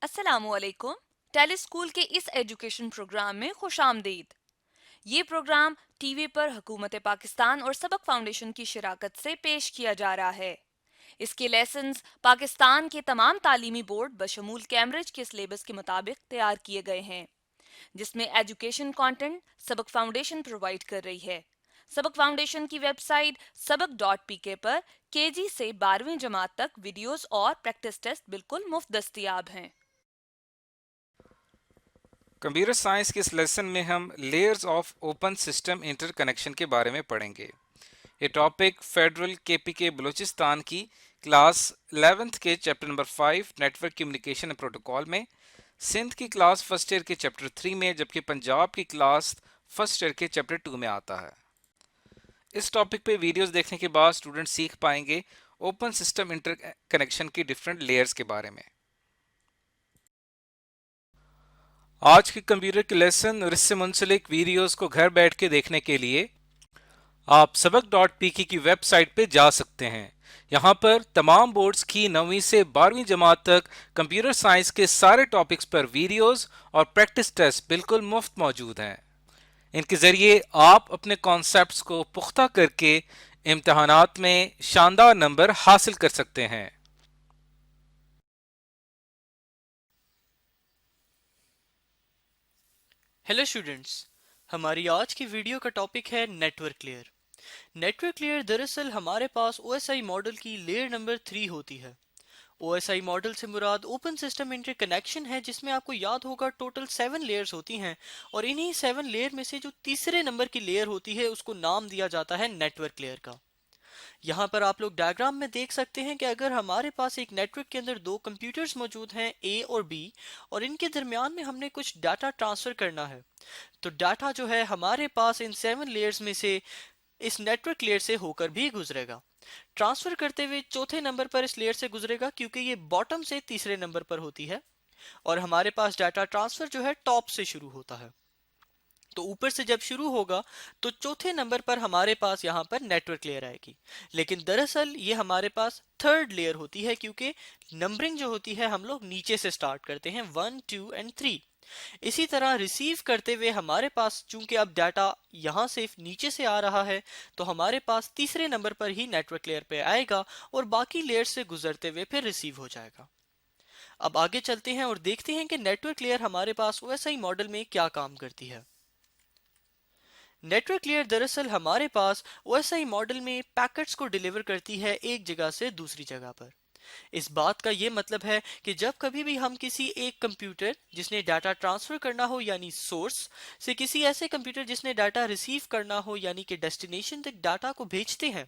السلام علیکم. ٹیلی اسکول کے اس ایجوکیشن پروگرام میں خوش آمدید. یہ پروگرام ٹی وی پر حکومت پاکستان اور سبق فاؤنڈیشن کی شراکت سے پیش کیا جا رہا ہے. اس کے لیسنز پاکستان کے تمام تعلیمی بورڈ بشمول کیمبرج کے سلیبس کے مطابق تیار کیے گئے ہیں، جس میں ایجوکیشن کانٹینٹ سبق فاؤنڈیشن پرووائڈ کر رہی ہے. سبق فاؤنڈیشن کی ویب سائٹ سبق ڈاٹ پی کے پر کے جی سے 12ویں جماعت تک ویڈیوز اور پریکٹس ٹیسٹ بالکل مفت دستیاب ہیں. کمپیوٹر سائنس کے اس لیسن میں ہم layers of open system inter کنیکشن کے بارے میں پڑھیں گے. یہ ٹاپک فیڈرل کے پی کے بلوچستان کی کلاس 11th کے chapter number 5 network communication and protocol میں، سندھ کی کلاس فرسٹ ایئر کے چیپٹر 3 میں، جبکہ پنجاب کی کلاس فرسٹ ایئر کے چیپٹر 2 میں آتا ہے. اس ٹاپک پہ ویڈیوز دیکھنے کے بعد اسٹوڈنٹ سیکھ پائیں گے اوپن سسٹم انٹر کنیکشن کی ڈفرینٹ لیئرز کے بارے میں. آج کے کمپیوٹر کے لیسن اور اس سے منسلک ویڈیوز کو گھر بیٹھ کے دیکھنے کے لیے آپ سبق ڈاٹ پی کی ویب سائٹ پہ جا سکتے ہیں. یہاں پر تمام بورڈز کی 9ویں سے 12ویں جماعت تک کمپیوٹر سائنس کے سارے ٹاپکس پر ویڈیوز اور پریکٹس ٹیسٹ بالکل مفت موجود ہیں. ان کے ذریعے آپ اپنے کانسیپٹس کو پختہ کر کے امتحانات میں شاندار نمبر حاصل کر سکتے ہیں. ہیلو اسٹوڈنٹس، ہماری آج کی ویڈیو کا ٹاپک ہے network layer. Network layer دراصل ہمارے پاس او ایس آئی ماڈل کی لیئر نمبر 3 ہوتی ہے. او ایس آئی ماڈل سے مراد اوپن سسٹم انٹر کنیکشن ہے، جس میں آپ کو یاد ہوگا ٹوٹل 7 لیئرز ہوتی ہیں، اور انہی 7 لیئر میں سے جو تیسرے نمبر کی لیئر ہوتی ہے اس کو نام دیا جاتا ہے نیٹ ورک لیئر کا. یہاں پر آپ لوگ ڈائیگرام میں دیکھ سکتے ہیں کہ اگر ہمارے پاس ایک نیٹ ورک کے اندر دو کمپیوٹرز موجود ہیں اے اور بی، اور ان کے درمیان میں ہم نے کچھ ڈاٹا ٹرانسفر کرنا ہے، تو ڈاٹا جو ہے ہمارے پاس ان 7 لیئرز میں سے اس نیٹ ورک لیئر سے ہو کر بھی گزرے گا. ٹرانسفر کرتے ہوئے چوتھے نمبر پر اس لیئر سے گزرے گا، کیونکہ یہ باٹم سے تیسرے نمبر پر ہوتی ہے، اور ہمارے پاس ڈاٹا ٹرانسفر جو ہے ٹاپ سے شروع ہوتا ہے. تو اوپر سے جب شروع ہوگا تو چوتھے نمبر پر ہمارے پاس یہاں پر نیٹ ورک لیئر آئے گی. لیکن دراصل یہ ہمارے پاس تھرڈ لیئر ہوتی ہے، کیونکہ نمبرنگ جو ہوتی ہے ہم لوگ نیچے سے سٹارٹ کرتے ہیں 1 2 اینڈ 3. اسی طرح ریسیو کرتے ہوئے ہمارے پاس چونکہ اب ڈاٹا یہاں سے نیچے سے آ رہا ہے، تو ہمارے پاس تیسرے نمبر پر ہی نیٹ ورک لیئر پہ آئے گا اور باقی لیئر سے گزرتے ہوئے پھر ریسیو ہو جائے گا. اب آگے چلتے ہیں اور دیکھتے ہیں کہ نیٹ ورک لیئر ہمارے پاس او ایس آئی ماڈل میں کیا کام کرتی ہے. نیٹ ورک لیئر دراصل ہمارے پاس او ایس آئی ماڈل میں پیکٹس کو ڈیلیور کرتی ہے ایک جگہ سے دوسری جگہ پر. اس بات کا یہ مطلب ہے کہ جب کبھی بھی ہم کسی ایک کمپیوٹر جس نے ڈاٹا ٹرانسفر کرنا ہو یعنی سورس سے کسی ایسے کمپیوٹر جس نے ڈاٹا ریسیو کرنا ہو یعنی کہ ڈیسٹینیشن تک ڈاٹا کو بھیجتے ہیں،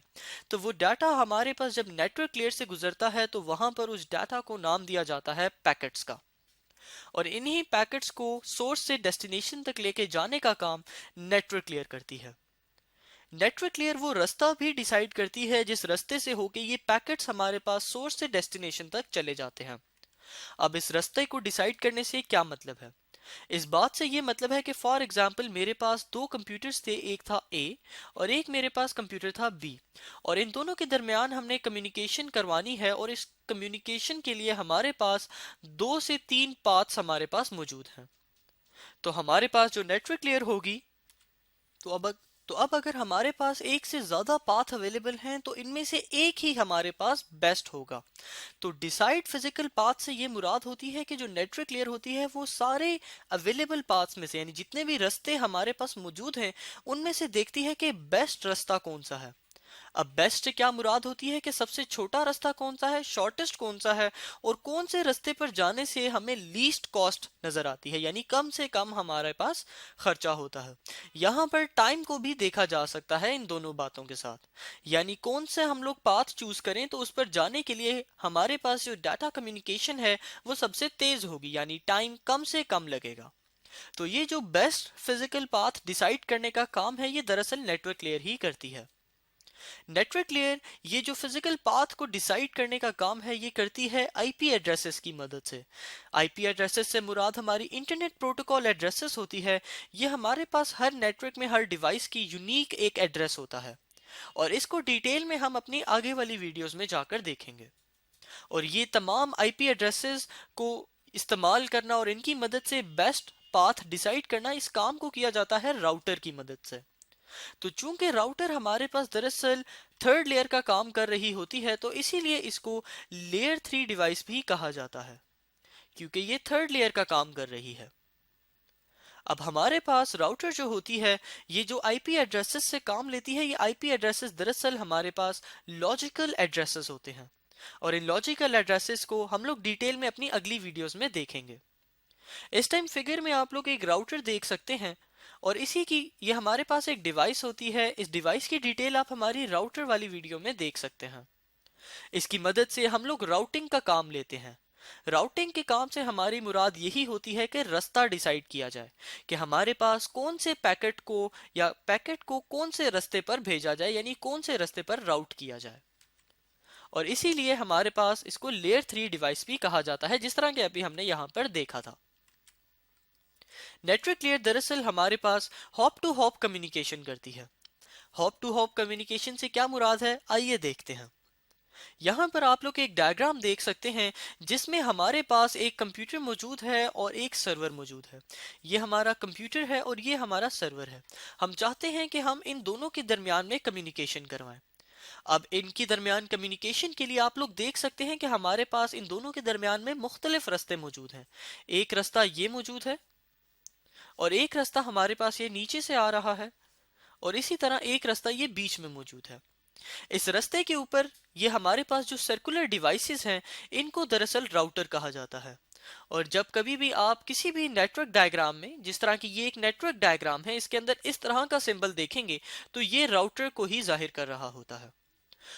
تو وہ ڈاٹا ہمارے پاس جب نیٹ ورک لیئر سے گزرتا ہے تو وہاں پر اس ڈاٹا کو نام دیا جاتا ہے پیکٹس کا، اور انہی پیکٹس کو سورس سے ڈیسٹینیشن تک لے کے جانے کا کام نیٹ ورک لیئر کرتی ہے. نیٹ ورک لیئر وہ رستہ بھی ڈیسائیڈ کرتی ہے جس رستے سے ہو کے یہ پیکٹس ہمارے پاس سورس سے ڈیسٹینیشن تک چلے جاتے ہیں. اب اس رستے کو ڈیسائیڈ کرنے سے کیا مطلب ہے؟ اس بات سے یہ مطلب ہے کہ فار ایگزامپل میرے پاس دو کمپیوٹرز تھے، ایک تھا اے اور ایک میرے پاس کمپیوٹر تھا بی، اور ان دونوں کے درمیان ہم نے کمیونیکیشن کروانی ہے، اور اس کمیونیکیشن کے لیے ہمارے پاس 2 سے 3 پاتھس ہمارے پاس موجود ہیں. تو ہمارے پاس جو نیٹ ورک لیئر ہوگی تو اب اگر ہمارے پاس ایک سے زیادہ پاتھ اویلیبل ہیں تو ان میں سے ایک ہی ہمارے پاس بیسٹ ہوگا. تو ڈیسائیڈ فزیکل پاتھ سے یہ مراد ہوتی ہے کہ جو نیٹ ورک لیئر ہوتی ہے وہ سارے اویلیبل پاتھس میں سے، یعنی جتنے بھی رستے ہمارے پاس موجود ہیں ان میں سے دیکھتی ہے کہ بیسٹ رستہ کون سا ہے. اب بیسٹ سے کیا مراد ہوتی ہے کہ سب سے چھوٹا رستہ کون سا ہے، شارٹیسٹ کون سا ہے، اور کون سے رستے پر جانے سے ہمیں لیسٹ کاسٹ نظر آتی ہے، یعنی کم سے کم ہمارے پاس خرچہ ہوتا ہے. یہاں پر ٹائم کو بھی دیکھا جا سکتا ہے ان دونوں باتوں کے ساتھ، یعنی کون سے ہم لوگ پاتھ چوز کریں تو اس پر جانے کے لیے ہمارے پاس جو ڈاٹا کمیونیکیشن ہے وہ سب سے تیز ہوگی، یعنی ٹائم کم سے کم لگے گا. تو یہ جو بیسٹ فزیکل پاتھ ڈیسائیڈ کرنے کا کام ہے یہ دراصل نیٹ ورک لیئر ہی کرتی ہے. نیٹ ورک لیئر یہ جو فزیکل پاتھ کو ڈیسائیڈ کرنے کا کام ہے یہ کرتی ہے آئی پی ایڈریسز کی مدد سے. آئی پی ایڈریسز سے مراد ہماری انٹرنیٹ پروٹوکول ایڈریسز ہوتی ہے. یہ ہمارے پاس ہر نیٹ ورک میں ہر ڈیوائس کی یونیک ایک ایڈریس ہوتا ہے، اور اس کو ڈیٹیل میں ہم اپنی آگے والی ویڈیوز میں جا کر دیکھیں گے. اور یہ تمام آئی پی ایڈریسز کو استعمال کرنا اور ان کی مدد سے بیسٹ پاتھ ڈیسائیڈ کرنا، اس کام کو کیا جاتا ہے راؤٹر کی مدد سے۔ تو چونکہ راؤٹر ہمارے پاس دراصل تھرڈ لیئر کا کام کر رہی ہوتی ہے، تو اسی لیے اس کو لیئر 3 ڈیوائس بھی کہا جاتا ہے، کیونکہ یہ تھرڈ لیئر کا کام کر رہی ہے۔ اب ہمارے پاس راؤٹر جو ہوتی ہے، یہ جو آئی پی ایڈریسز سے کام لیتی ہے، یہ آئی پی ایڈریسز دراصل ہمارے پاس لاجیکل ایڈریسز ہوتے ہیں، اور ان لاجیکل ایڈریسز کو ہم لوگ ڈیٹیل میں اپنی اگلی ویڈیوز میں دیکھیں گے۔ اس ٹائم فگر میں آپ لوگ ایک راؤٹر دیکھ سکتے ہیں، اور اسی کی یہ ہمارے پاس ایک ڈیوائس ہوتی ہے۔ اس ڈیوائس کی ڈیٹیل آپ ہماری راؤٹر والی ویڈیو میں دیکھ سکتے ہیں۔ اس کی مدد سے ہم لوگ راؤٹنگ کا کام لیتے ہیں۔ راؤٹنگ کے کام سے ہماری مراد یہی ہوتی ہے کہ رستہ ڈیسائیڈ کیا جائے کہ ہمارے پاس کون سے پیکٹ کو یا پیکٹ کو کون سے رستے پر بھیجا جائے، یعنی کون سے رستے پر راؤٹ کیا جائے، اور اسی لیے ہمارے پاس اس کو لیئر 3 ڈیوائس بھی کہا جاتا ہے، جس طرح کہ ابھی ہم نے یہاں پر دیکھا تھا۔ نیٹورک لیئر دراصل ہمارے پاس ہاپ ٹو ہاپ کمیونیکیشن کرتی ہے۔ ہاپ ٹو ہاپ کمیونیکیشن سے کیا مراد ہے، آئیے دیکھتے ہیں۔ یہاں پر آپ لوگ ایک ڈائیگرام دیکھ سکتے ہیں جس میں ہمارے پاس ایک کمپیوٹر موجود ہے اور ایک سرور موجود ہے۔ یہ ہمارا کمپیوٹر ہے اور یہ ہمارا سرور ہے۔ ہم چاہتے ہیں کہ ہم ان دونوں کے درمیان میں کمیونیکیشن کروائیں۔ اب ان کی درمیان کمیونیکیشن کے لیے آپ لوگ دیکھ سکتے ہیں کہ ہمارے پاس ان دونوں کے درمیان میں مختلف رستے موجود ہیں۔ ایک رستہ یہ موجود ہے، اور ایک رستہ ہمارے پاس یہ نیچے سے آ رہا ہے، اور اسی طرح ایک رستہ یہ بیچ میں موجود ہے۔ اس رستے کے اوپر یہ ہمارے پاس جو سرکولر ڈیوائسز ہیں، ان کو دراصل راؤٹر کہا جاتا ہے۔ اور جب کبھی بھی آپ کسی بھی نیٹورک ڈائیگرام میں، جس طرح کی یہ ایک نیٹورک ڈائیگرام ہے، اس کے اندر اس طرح کا سمبل دیکھیں گے تو یہ راؤٹر کو ہی ظاہر کر رہا ہوتا ہے۔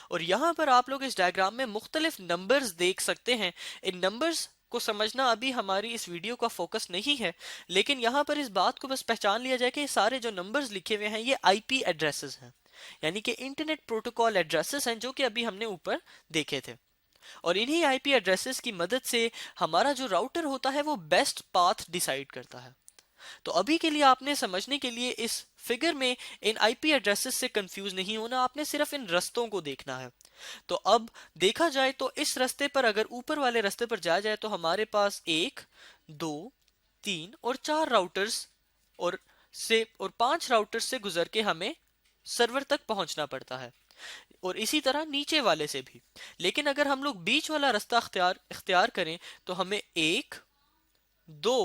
اور یہاں پر آپ لوگ اس ڈائیگرام میں مختلف نمبرز دیکھ سکتے ہیں۔ ان نمبرز کو سمجھنا ابھی ہماری اس ویڈیو کا فوکس نہیں ہے، لیکن یہاں پر اس بات کو بس پہچان لیا جائے کہ یہ سارے جو نمبرز لکھے ہوئے ہیں یہ آئی پی ایڈریسز ہیں، یعنی کہ انٹرنیٹ پروٹوکول ایڈریسز ہیں، جو کہ ابھی ہم نے اوپر دیکھے تھے۔ اور انہی آئی پی ایڈریسز کی مدد سے ہمارا جو راؤٹر ہوتا ہے وہ بیسٹ پاتھ ڈیسائیڈ کرتا ہے۔ تو ابھی کے لیے آپ نے سمجھنے کے لیے اس فگر میں ان آئی پی ایڈریسز سے کنفیوز نہیں ہونا، آپ نے صرف ان رستوں کو دیکھنا ہے۔ تو اب دیکھا جائے تو اس رستے پر اگر اوپر والے رستے پر جایا جائے تو ہمارے پاس 1 2 3 اور 4 راؤٹرز اور 5 راؤٹر سے گزر کے ہمیں سرور تک پہنچنا پڑتا ہے، اور اسی طرح نیچے والے سے بھی۔ لیکن اگر ہم لوگ بیچ والا رستہ اختیار کریں تو ہمیں 1 2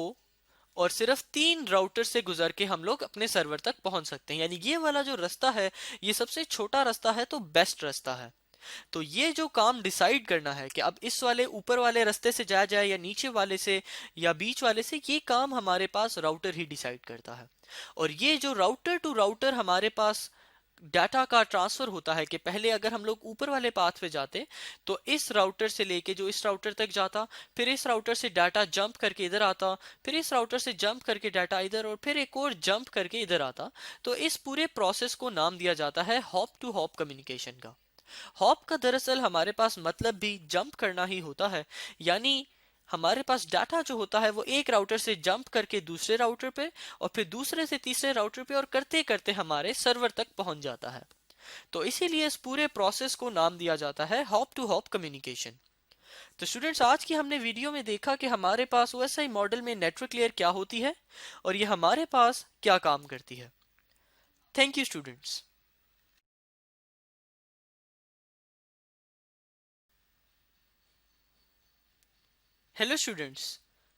اور صرف 3 راؤٹر سے گزر کے ہم لوگ اپنے سرور تک پہنچ سکتے ہیں، یعنی یہ والا جو رستہ ہے یہ سب سے چھوٹا رستہ ہے، تو بیسٹ رستہ ہے۔ تو یہ جو کام ڈیسائیڈ کرنا ہے کہ اب اس والے اوپر والے رستے سے جایا جائے یا نیچے والے سے یا بیچ والے سے، یہ کام ہمارے پاس راؤٹر ہی ڈیسائیڈ کرتا ہے۔ اور یہ جو راؤٹر ٹو راؤٹر ہمارے پاس ڈاٹا کا ٹرانسفر ہوتا ہے کہ پہلے اگر ہم لوگ اوپر والے پاتھ پہ جاتے تو اس راؤٹر سے لے کے جو اس راؤٹر تک جاتا، پھر اس راؤٹر سے ڈاٹا جمپ کر کے ادھر آتا، پھر اس راؤٹر سے جمپ کر کے ڈاٹا ادھر، اور پھر ایک اور جمپ کر کے ادھر آتا۔ تو اس پورے پروسیس کو نام دیا جاتا ہے ہاپ ٹو ہاپ کمیونیکیشن کا۔ ہاپ کا دراصل ہمارے پاس مطلب بھی جمپ کرنا ہی ہوتا ہے، یعنی ہمارے پاس ڈاٹا جو ہوتا ہے وہ ایک راؤٹر سے جمپ کر کے دوسرے راؤٹر پہ، اور پھر دوسرے سے تیسرے راؤٹر پہ، اور کرتے کرتے ہمارے سرور تک پہنچ جاتا ہے۔ تو اسی لیے اس پورے پروسیس کو نام دیا جاتا ہے ہاپ ٹو ہاپ کمیونیکیشن۔ تو اسٹوڈنٹس، آج کی ہم نے ویڈیو میں دیکھا کہ ہمارے پاس او ایس آئی ماڈل میں نیٹورک لیئر کیا ہوتی ہے اور یہ ہمارے پاس کیا کام کرتی ہے۔ Thank you students. Hello students,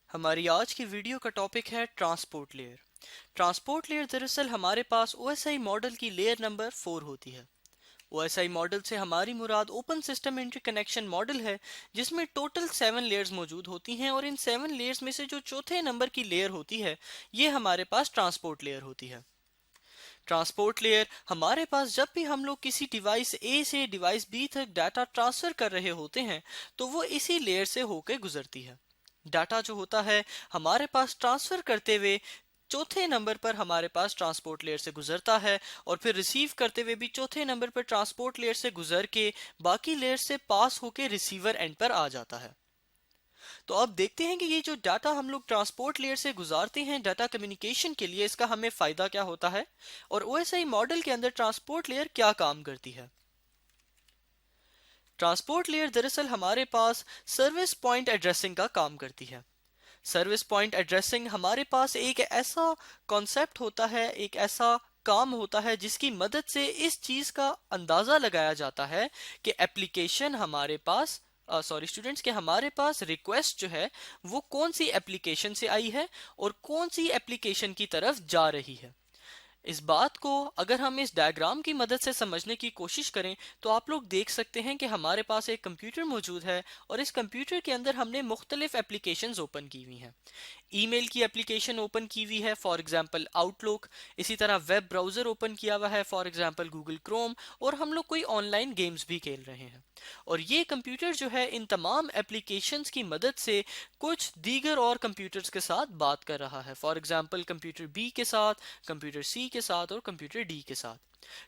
ہماری آج کی ویڈیو کا ٹاپک ہے ٹرانسپورٹ لیئر۔ ٹرانسپورٹ لیئر دراصل ہمارے پاس او ایس آئی ماڈل کی لیئر نمبر 4 ہوتی ہے۔ او ایس آئی ماڈل سے ہماری مراد open system inter connection model ہے، جس میں ٹوٹل 7 لیئرز موجود ہوتی ہیں، اور ان 7 لیئرز میں سے جو چوتھے نمبر کی لیئر ہوتی ہے یہ ہمارے پاس ٹرانسپورٹ لیئر ہوتی ہے۔ ٹرانسپورٹ لیئر ہمارے پاس جب بھی ہم لوگ کسی ڈیوائس A سے ڈیوائس B تک ڈاٹا ٹرانسفر کر رہے ہوتے ہیں تو وہ اسی لیئر سے ہو کے گزرتی ہے۔ ڈاٹا جو ہوتا ہے ہمارے پاس ٹرانسفر کرتے ہوئے چوتھے نمبر پر ہمارے پاس ٹرانسپورٹ لیئر سے گزرتا ہے، اور پھر ریسیو کرتے ہوئے بھی چوتھے نمبر پر ٹرانسپورٹ لیئر سے گزر کے باقی لیئر سے پاس ہو کے ریسیور اینڈ پر آ جاتا ہے۔ تو اب دیکھتے ہیں کہ یہ جو ڈاٹا ہم لوگ ٹرانسپورٹ لیئر سے گزارتے ہیں ڈاٹا کمیونیکیشن کے لیے، اس کا ہمیں فائدہ کیا ہوتا ہے، اور او ایس آئی ماڈل کے اندر ٹرانسپورٹ لیئر کیا کام کرتی ہے۔ ٹرانسپورٹ لیئر دراصل ہمارے پاس سروس پوائنٹ ایڈریسنگ کا کام کرتی ہے۔ سروس پوائنٹ ایڈریسنگ ہمارے پاس ایک ایسا کانسیپٹ ہوتا ہے، ایک ایسا کام ہوتا ہے جس کی مدد سے اس چیز کا اندازہ لگایا جاتا ہے کہ اپلیکیشن ہمارے پاس اسٹوڈنٹس کہ ہمارے پاس ریکویسٹ جو ہے وہ کون سی اپلیکیشن سے آئی ہے اور کون سی اپلیکیشن کی طرف جا رہی ہے۔ اس بات کو اگر ہم اس ڈائیگرام کی مدد سے سمجھنے کی کوشش کریں تو آپ لوگ دیکھ سکتے ہیں کہ ہمارے پاس ایک کمپیوٹر موجود ہے اور اس کمپیوٹر کے اندر ہم نے مختلف اپلیکیشنز اوپن کی ہوئی ہیں۔ ای میل کی اپلیکیشن اوپن کی ہوئی ہے، فار ایگزامپل آؤٹ لک، اسی طرح ویب براؤزر اوپن کیا ہوا ہے، فار ایگزامپل گوگل کروم، اور ہم لوگ کوئی آن لائن گیمز بھی کھیل رہے ہیں۔ اور یہ کمپیوٹر جو ہے ان تمام اپلیکیشنز کی مدد سے کچھ دیگر اور کمپیوٹرز کے ساتھ بات کر رہا ہے، فار ایگزامپل کمپیوٹر بی کے ساتھ، کمپیوٹر سی کے ساتھ اور کمپیوٹر ڈی کے ساتھ۔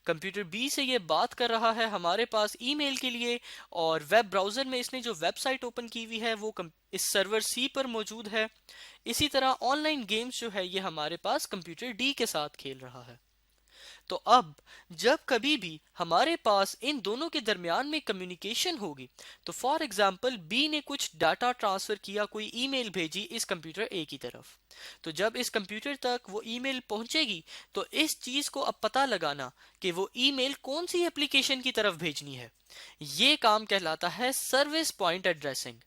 کمپیوٹر بی سے یہ بات کر رہا ہے ہمارے پاس ای میل کے لیے، اور ویب براؤزر میں اس نے جو ویب سائٹ اوپن کی ہوئی ہے وہ اس سرور سی پر موجود ہے۔ اسی طرح آن لائن گیمز جو ہے یہ ہمارے پاس کمپیوٹر ڈی کے ساتھ کھیل رہا ہے۔ تو اب جب کبھی بھی ہمارے پاس ان دونوں کے درمیان میں کمیونیکیشن ہوگی تو فار ایگزامپل بی نے کچھ ڈاٹا ٹرانسفر کیا، کوئی ای میل بھیجی اس کمپیوٹر اے کی طرف، تو جب اس کمپیوٹر تک وہ ای میل پہنچے گی تو اس چیز کو اب پتہ لگانا کہ وہ ای میل کون سی اپلیکیشن کی طرف بھیجنی ہے، یہ کام کہلاتا ہے سروس پوائنٹ ایڈریسنگ،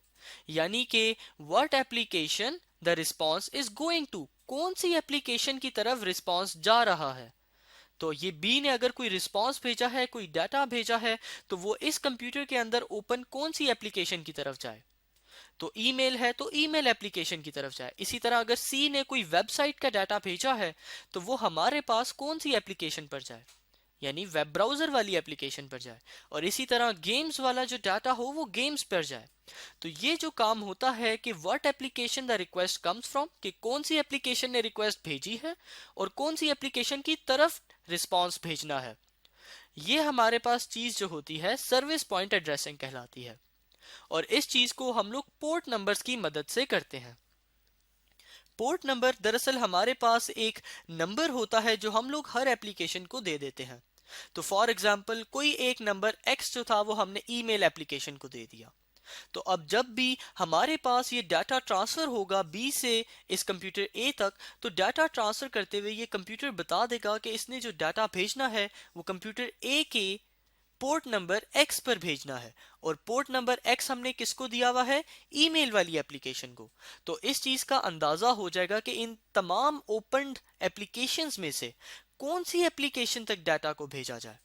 یعنی کہ what application the response is going to، کون سی اپلیکیشن کی طرف رسپانس جا رہا ہے۔ تو یہ بی نے اگر کوئی رسپانس بھیجا ہے، کوئی ڈیٹا بھیجا ہے، تو وہ اس کمپیوٹر کے اندر اوپن کون سی اپلیکیشن کی طرف جائے، تو ای میل ہے تو ای میل اپلیکیشن کی طرف جائے۔ اسی طرح اگر سی نے کوئی ویب سائٹ کا ڈیٹا بھیجا ہے تو وہ ہمارے پاس کون سی اپلیکیشن پر جائے، یعنی ویب براؤزر والی اپلیکیشن پر جائے، اور اسی طرح گیمز والا جو ڈاٹا ہو وہ گیمز پر جائے۔ تو یہ جو کام ہوتا ہے کہ what application the request comes from، کہ کون سی اپلیکیشن نے ریکویسٹ بھیجی ہے اور کون سی اپلیکیشن کی طرف رسپانس بھیجنا ہے، یہ ہمارے پاس چیز جو ہوتی ہے سروس پوائنٹ ایڈریسنگ کہلاتی ہے، اور اس چیز کو ہم لوگ پورٹ نمبرز کی مدد سے کرتے ہیں۔ پورٹ نمبر دراصل ہمارے پاس ایک نمبر ہوتا ہے جو ہم لوگ ہر اپلیکیشن کو دے دیتے ہیں۔ تو فار ایگزامپل کوئی ایک نمبر ایکس جو تھا وہ ہم نے ای میل اپلیکیشن کو دے دیا، تو اب جب بھی ہمارے پاس یہ ڈیٹا ٹرانسفر ہوگا بی سے اس کمپیوٹر اے تک، تو ڈیٹا ٹرانسفر کرتے ہوئے یہ کمپیوٹر بتا دے گا کہ اس نے جو ڈیٹا بھیجنا ہے وہ کمپیوٹر اے کے پورٹ نمبر ایکس پر بھیجنا ہے، اور پورٹ نمبر ایکس ہم نے کس کو دیا ہوا ہے، ای میل والی اپلیکیشن کو۔ تو اس چیز کا اندازہ ہو جائے گا کہ ان تمام اوپنڈ اپلیکیشنز میں سے کون سی اپلیکیشن تک ڈیٹا کو بھیجا جائے،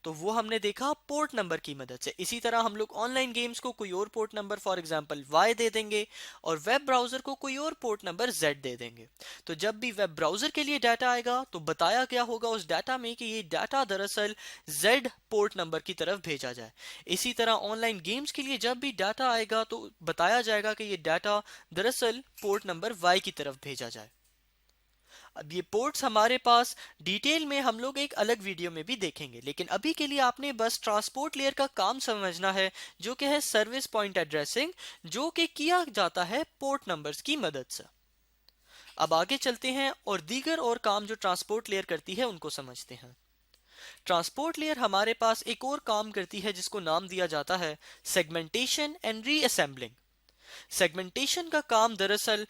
تو وہ ہم نے دیکھا پورٹ نمبر کی مدد سے۔ اسی طرح ہم لوگ آن لائن گیمز کو کوئی اور port number for example why they دیں گے، اور ویب براؤزر کو کوئی اور پورٹ نمبر زیڈ دے دیں گے۔ تو جب بھی ویب براؤزر کے لیے ڈیٹا آئے گا تو بتایا گیا ہوگا اس ڈیٹا میں کہ یہ ڈیٹا دراصل زیڈ پورٹ نمبر کی طرف بھیجا جائے۔ اسی طرح آن لائن گیمز کے لیے جب بھی ڈیٹا آئے گا تو بتایا جائے گا کہ یہ ڈیٹا دراصل پورٹ نمبر وائی کی طرف بھیجا جائے۔ اب یہ پورٹس ہمارے پاس ڈیٹیل میں ہم لوگ ایک الگ ویڈیو میں بھی دیکھیں گے، لیکن ابھی کے لیے آپ نے بس ٹرانسپورٹ لیئر کا کام سمجھنا ہے جو کہ ہے سروس پوائنٹ ایڈریسنگ، جو کہ کیا جاتا ہے پورٹ نمبرز کی مدد سے۔ اب آگے چلتے ہیں اور دیگر اور کام جو ٹرانسپورٹ لیئر کرتی ہے ان کو سمجھتے ہیں۔ ٹرانسپورٹ لیئر ہمارے پاس ایک اور کام کرتی ہے جس کو نام دیا جاتا ہے segmentation and reassembling. Segmentation کا کام دراصل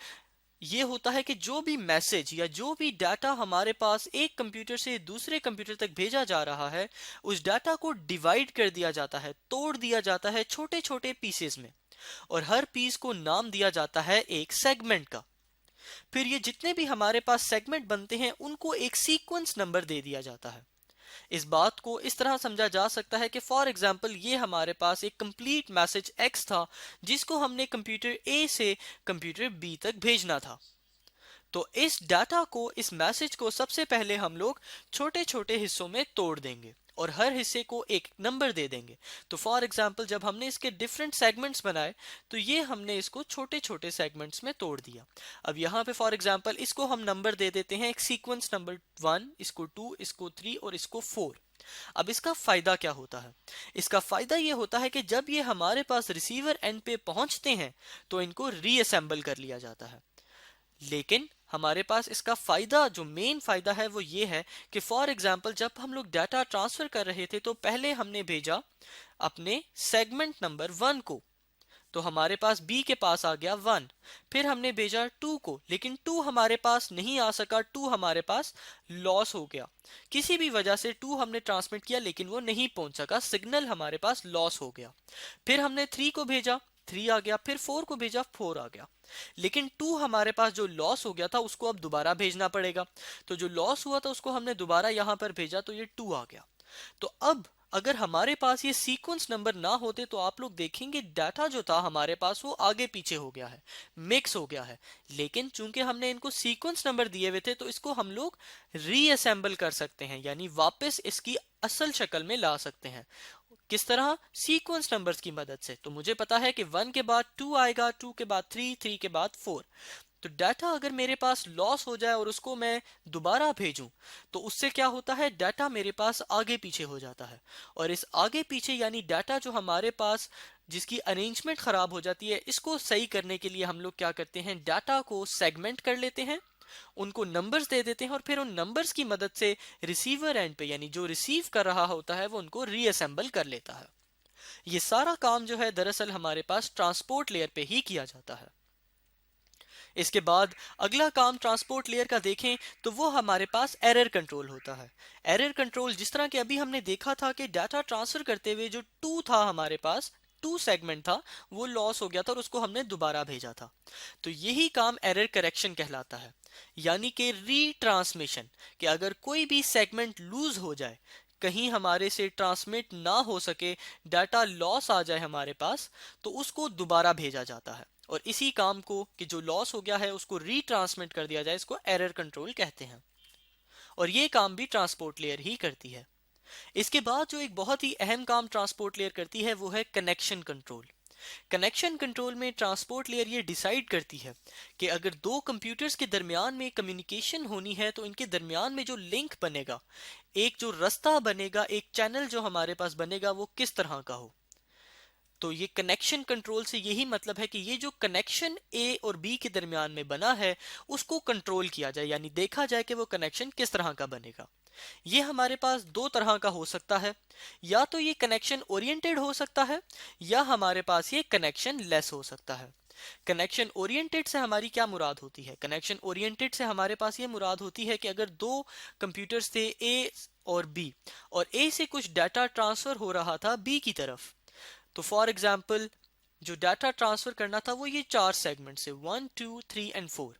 یہ ہوتا ہے کہ جو بھی میسج یا جو بھی ڈیٹا ہمارے پاس ایک کمپیوٹر سے دوسرے کمپیوٹر تک بھیجا جا رہا ہے، اس ڈیٹا کو ڈیوائیڈ کر دیا جاتا ہے، توڑ دیا جاتا ہے چھوٹے چھوٹے پیسز میں، اور ہر پیس کو نام دیا جاتا ہے ایک سیگمنٹ کا۔ پھر یہ جتنے بھی ہمارے پاس سیگمنٹ بنتے ہیں ان کو ایک سیکوینس نمبر دے دیا جاتا ہے۔ اس بات کو اس طرح سمجھا جا سکتا ہے کہ فار ایگزامپل یہ ہمارے پاس ایک کمپلیٹ میسج ایکس تھا جس کو ہم نے کمپیوٹر اے سے کمپیوٹر بی تک بھیجنا تھا، تو اس ڈیٹا کو، اس میسج کو سب سے پہلے ہم لوگ چھوٹے چھوٹے حصوں میں توڑ دیں گے اور ہر حصے کو ایک نمبر دے دیں گے۔ تو فار ایگزامپل جب ہم نے اس کے ڈیفرنٹ سیگمنٹس بنائے تو یہ ہم نے اس کو چھوٹے چھوٹے سیگمنٹس میں توڑ دیا۔ اب یہاں پہ فار ایگزامپل اس کو ہم نمبر دے دیتے ہیں ایک سیکوینس نمبر 1، اس کو 2، اس کو 3 اور اس کو 4۔ اب اس کا فائدہ کیا ہوتا ہے؟ اس کا فائدہ یہ ہوتا ہے کہ جب یہ ہمارے پاس ریسیور اینڈ پہ پہنچتے ہیں تو ان کو ری اسمبل کر لیا جاتا ہے، لیکن ہمارے پاس اس کا فائدہ، جو مین فائدہ ہے وہ یہ ہے کہ فار ایگزامپل جب ہم لوگ ڈیٹا ٹرانسفر کر رہے تھے تو پہلے ہم نے بھیجا اپنے سیگمنٹ نمبر 1 کو، تو ہمارے پاس B کے پاس آ گیا 1. پھر ہم نے بھیجا 2 کو، لیکن 2 ہمارے پاس نہیں آ سکا، 2 ہمارے پاس لاس ہو گیا. کسی بھی وجہ سے 2 ہم نے ٹرانسمٹ کیا لیکن وہ نہیں پہنچ سکا، سگنل ہمارے پاس لاس ہو گیا. پھر ہم نے 3 کو بھیجا، 3 آ گیا. پھر 4 کو بھیجا، 4 آ گیا. لیکن 2 ہمارے پاس جو لاس ہو گیا تھا اس کو اب دوبارہ بھیجنا پڑے گا. تو جو لاس ہوا تھا اس کو ہم نے دوبارہ یہاں پر بھیجا تو یہ 2 آ گیا. تو اب اگر ہمارے پاس یہ سیکوینس نمبر نہ ہوتے تو آپ لوگ دیکھیں گے ڈیٹا جو تھا ہمارے پاس وہ آگے پیچھے ہو گیا ہے، مکس ہو گیا ہے. لیکن چونکہ ہم نے ان کو سیکوینس نمبر دیے ہوئے تھے تو اس کو ہم لوگ ری اسمبل کر سکتے ہیں، یعنی واپس اس کی اصل شکل میں لا سکتے ہیں. کس طرح؟ سیکوینس نمبرز کی مدد سے. تو مجھے پتا ہے کہ 1 کے بعد 2 آئے گا، 2 کے بعد 3، 3 کے بعد 4. تو ڈیٹا اگر میرے پاس لاس ہو جائے اور اس کو میں دوبارہ بھیجوں تو اس سے کیا ہوتا ہے، ڈیٹا میرے پاس آگے پیچھے ہو جاتا ہے. اور اس آگے پیچھے یعنی ڈیٹا جو ہمارے پاس جس کی ارینجمنٹ خراب ہو جاتی ہے، اس کو صحیح کرنے کے لیے ہم لوگ کیا کرتے ہیں، ڈیٹا کو سیگمنٹ کر لیتے ہیں، ان کو نمبرز دے دیتے ہیں اور پھر ان نمبرز کی مدد سے ریسیور اینڈ پہ یعنی جو ریسیو کر رہا ہوتا ہے وہ ان کو ری اسمبل کر لیتا ہے. یہ سارا کام جو ہے دراصل ہمارے پاس ٹرانسپورٹ لیئر پہ ہی کیا جاتا ہے. اس کے بعد اگلا کام ٹرانسپورٹ لیئر کا دیکھیں تو وہ ہمارے پاس ایرر کنٹرول ہوتا ہے. ایرر کنٹرول جس طرح کہ ابھی ہم نے دیکھا تھا کہ ڈیٹا ٹرانسفر کرتے ہوئے جو 2 تھا ہمارے پاس 2 سیگمنٹ تھا وہ لاس ہو گیا تھا اور اس کو ہم نے دوبارہ بھیجا تھا. تو یہی کام ایرر کریکشن کہلاتا ہے، یعنی کہ ری ٹرانسمیشن، کہ اگر کوئی بھی سیگمنٹ لوز ہو جائے، کہیں ہمارے سے ٹرانسمٹ نہ ہو سکے، ڈیٹا لاس آ جائے ہمارے پاس، تو اس کو دوبارہ بھیجا جاتا ہے. اور اسی کام کو کہ جو لاس ہو گیا ہے اس کو ری ٹرانسمٹ کر دیا جائے، اس کو ایرر کنٹرول کہتے ہیں. اور یہ کام بھی ٹرانسپورٹ لیئر ہی کرتی ہے. اس کے بعد جو ایک بہت ہی اہم کام ٹرانسپورٹ لیئر کرتی ہے وہ ہے کنیکشن کنٹرول. کنیکشن کنٹرول میں ٹرانسپورٹ لیئر یہ ڈیسائیڈ کرتی ہے کہ اگر 2 کمپیوٹرز کے درمیان میں کمیونیکیشن ہونی ہے تو ان کے درمیان میں جو لنک بنے گا، ایک جو رستہ بنے گا، ایک چینل جو ہمارے پاس بنے گا، وہ کس طرح کا ہو. تو یہ کنیکشن کنٹرول سے یہی مطلب ہے کہ یہ جو کنیکشن اے اور بی کے درمیان میں بنا ہے اس کو کنٹرول کیا جائے، یعنی دیکھا جائے کہ وہ کنیکشن کس طرح کا بنے گا. یہ ہمارے پاس 2 طرح کا ہو سکتا ہے، یا تو یہ کنیکشن اورینٹڈ ہو سکتا ہے یا ہمارے پاس یہ کنیکشن لیس ہو سکتا ہے. کنیکشن اورینٹڈ سے ہماری کیا مراد ہوتی ہے؟ کنیکشن اورینٹڈ سے ہمارے پاس یہ مراد ہوتی ہے کہ اگر 2 کمپیوٹرز تھے اے اور بی، اور اے سے کچھ ڈیٹا ٹرانسفر ہو رہا تھا بی کی طرف، تو فار ایگزامپل جو ڈیٹا ٹرانسفر کرنا تھا وہ یہ 4 سیگمنٹ سے 1 2 3 اینڈ 4.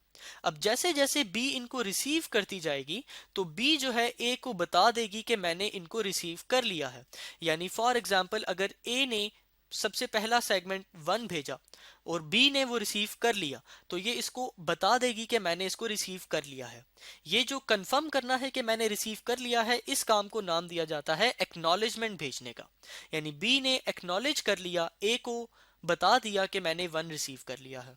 اب جیسے جیسے بی ان کو ریسیو کرتی جائے گی تو بی جو ہے اے کو بتا دے گی کہ میں نے ان کو ریسیو کر لیا ہے. یعنی فار ایگزامپل اگر اے نے سب سے پہلا سیگمنٹ 1 بھیجا اور بی نے وہ ریسیو کر لیا تو یہ اس کو بتا دے گی کہ میں نے اس کو ریسیو کر لیا ہے. یہ جو کنفرم کرنا ہے کہ میں نے ریسیو کر لیا ہے، اس کام کو نام دیا جاتا ہے ایکنالجمنٹ بھیجنے کا. یعنی بی نے ایکنالج کر لیا، اے کو بتا دیا کہ میں نے 1 ریسیو کر لیا ہے.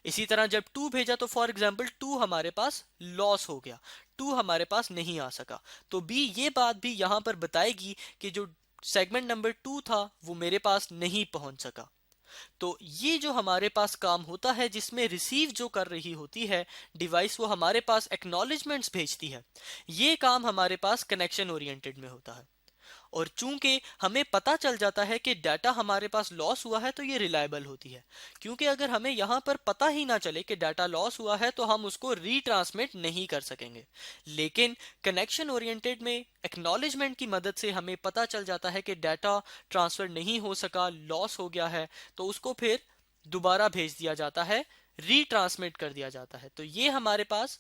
اسی طرح جب 2 بھیجا تو فار ایگزامپل 2 ہمارے پاس لاس ہو گیا، 2 ہمارے پاس نہیں آ سکا، تو بی یہ بات بھی یہاں پر بتائے گی کہ جو سیگمنٹ نمبر 2 تھا وہ میرے پاس نہیں پہنچ سکا. تو یہ جو ہمارے پاس کام ہوتا ہے جس میں ریسیو جو کر رہی ہوتی ہے ڈیوائس، وہ ہمارے پاس ایکنالجمنٹس بھیجتی ہے، یہ کام ہمارے پاس کنیکشن اورینٹڈ میں ہوتا ہے. اور چونکہ ہمیں پتا چل جاتا ہے کہ ڈیٹا ہمارے پاس لاس ہوا ہے تو یہ ریلائبل ہوتی ہے، کیونکہ اگر ہمیں یہاں پر پتا ہی نہ چلے کہ ڈیٹا لاس ہوا ہے تو ہم اس کو ری ٹرانسمٹ نہیں کر سکیں گے. لیکن کنیکشن اورینٹڈ میں ایکنالجمنٹ کی مدد سے ہمیں پتا چل جاتا ہے کہ ڈیٹا ٹرانسفر نہیں ہو سکا، لاس ہو گیا ہے، تو اس کو پھر دوبارہ بھیج دیا جاتا ہے، ری ٹرانسمٹ کر دیا جاتا ہے. تو یہ ہمارے پاس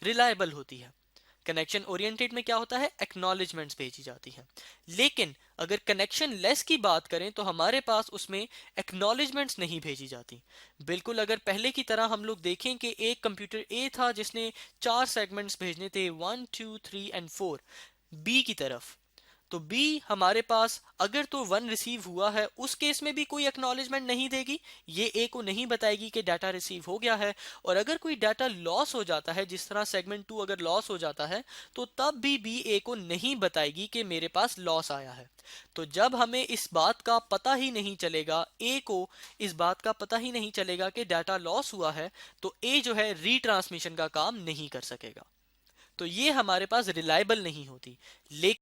ریلائبل ہوتی ہے. کنیکشن اورینٹڈ میں کیا ہوتا ہے؟ ایکنالجمنٹس بھیجی جاتی ہیں. لیکن اگر کنیکشن لیس کی بات کریں تو ہمارے پاس اس میں ایکنالجمنٹس نہیں بھیجی جاتی. بالکل اگر پہلے کی طرح ہم لوگ دیکھیں کہ ایک کمپیوٹر اے تھا جس نے 4 سیگمنٹس بھیجنے تھے 1 2 3 اینڈ 4 بی کی طرف، تو بی ہمارے پاس اگر تو 1 ریسیو ہوا ہے اس کیس میں بھی کوئی ایکنالجمنٹ نہیں دے گی، یہ اے کو نہیں بتائے گی کہ ڈیٹا ریسیو ہو گیا ہے. اور اگر کوئی ڈیٹا لاس ہو جاتا ہے، جس طرح سیگمنٹ 2 اگر لاس ہو جاتا ہے تو تب بھی بی اے کو نہیں بتائے گی کہ میرے پاس لاس آیا ہے. تو جب ہمیں اس بات کا پتہ ہی نہیں چلے گا، اے کو اس بات کا پتہ ہی نہیں چلے گا کہ ڈیٹا لاس ہوا ہے، تو اے جو ہے ری ٹرانسمیشن کا کام نہیں کر سکے گا. تو یہ ہمارے پاس ریلائبل نہیں ہوتی. لیکن